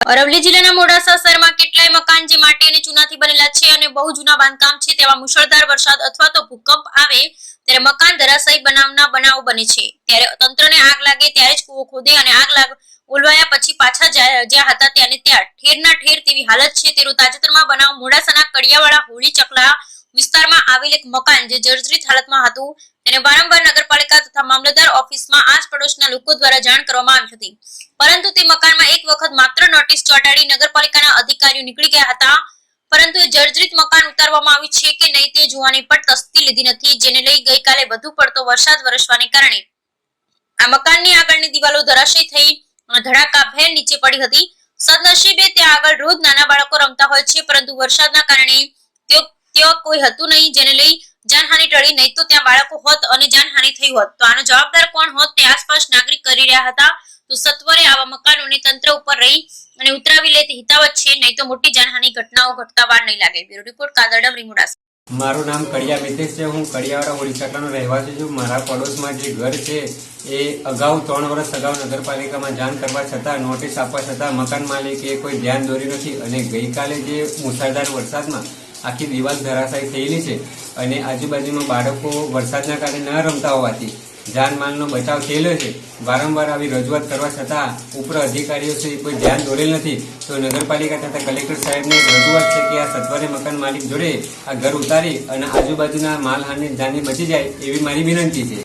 અરવલ્લી જિલ્લાના મોડાસા શહેરમાં કેટલાય મકાન જે માટી અને ચૂનાથી બનેલા છે અને બહુ જૂના બાંધકામ છે તેવા મુશળધાર વરસાદ અથવા તો ભૂકંપ આવે ત્યારે મકાન ધરાશાયી બનાવો બને છે। ત્યારે તંત્રને આગ લાગે ત્યારે જ કૂવો ખોદે અને ઓલવાયા પછી પાછા જ્યાં હતા ત્યાં ઠેરના ઠેર તેવી હાલત છે। તેનો તાજેતરમાં બનાવ મોડાસાના કડિયાવાડા હોળી ચકલા વિસ્તારમાં આવેલ એક મકાન જે જર્જરિત હાલતમાં હતું તેને વારંવાર નગરપાલિકા તથા મામલતદાર ઓફિસમાં આસ પડોશના લોકો દ્વારા જાણ કરવામાં આવી હતી, પરંતુ તે મકાનમાં એક વખત માત્ર નોટિસ ચોંટાડી નગરપાલિકાના અધિકારીઓ નીકળી ગયા હતા, પરંતુ એ જર્જરિત મકાન ઉતારવામાં આવ્યું છે કે નહીં તે જોવાની પણ તસ્દી લીધી નથી, જેને લઈ ગઈકાલે વધુ પડતો વરસાદ વરસવાને કારણે આ મકાનની આગળની દિવાલો ધરાશયી થઈ ધડાકાભેર નીચે પડી હતી। સદનસીબે ત્યાં આગળ રોજ નાના બાળકો રમતા હોય છે, પરંતુ વરસાદના કારણે તેઓ કોઈ હતું નહીં, જેને લઈ જાનહાનિ ટળી, નહીં તો ત્યાં બાળકો હોત અને જાનહાનિ થઈ હોત તો આનો જવાબદાર કોણ હોત તે આસપાસ નાગરિક કરી રહ્યા હતા। તો સત્વરે આવા મકાનોને તંત્ર ઉપર રહી અને ઉતરાવી લે તે હિતાવત છે, નહીં તો મોટી જાનહાનિ ઘટનાઓ ઘટતા વાર નહીં લાગે। બ્યુરો રિપોર્ટ કાદરડમ રીમોડાસા। મારું નામ કડિયા મિતેશ છે। હું કડિયાવાડા હોળી ચકલાનો રહેવાસી છું। મારા પડોશમાં જે ઘર છે એ અગાઉ 3 વર્ષ અગાઉ નગરપાલિકામાં જાણ કરવા છતાં, નોટિસ આપવા છતાં મકાન માલિકે કોઈ ધ્યાન દોર્યું નથી અને ગઈકાલે જે મુશળધાર વરસાદમાં આખી દિવાલ ધરાશાયી થયેલી છે અને આજુબાજુમાં બાળકો વરસાદના કારણે ન રમતા હોવાથી જાનમાલનો બચાવ થયેલો છે। વારંવાર આવી રજૂઆત કરવા છતાં ઉપર અધિકારીઓ છે કોઈ ધ્યાન દોરેલ નથી। તો નગરપાલિકા તથા કલેક્ટર સાહેબને રજૂઆત છે કે આ સત્વરે મકાન માલિક જોડે આ ઘર ઉતારી અને આજુબાજુના માલહાની જાનની બચી જાય એવી મારી વિનંતી છે।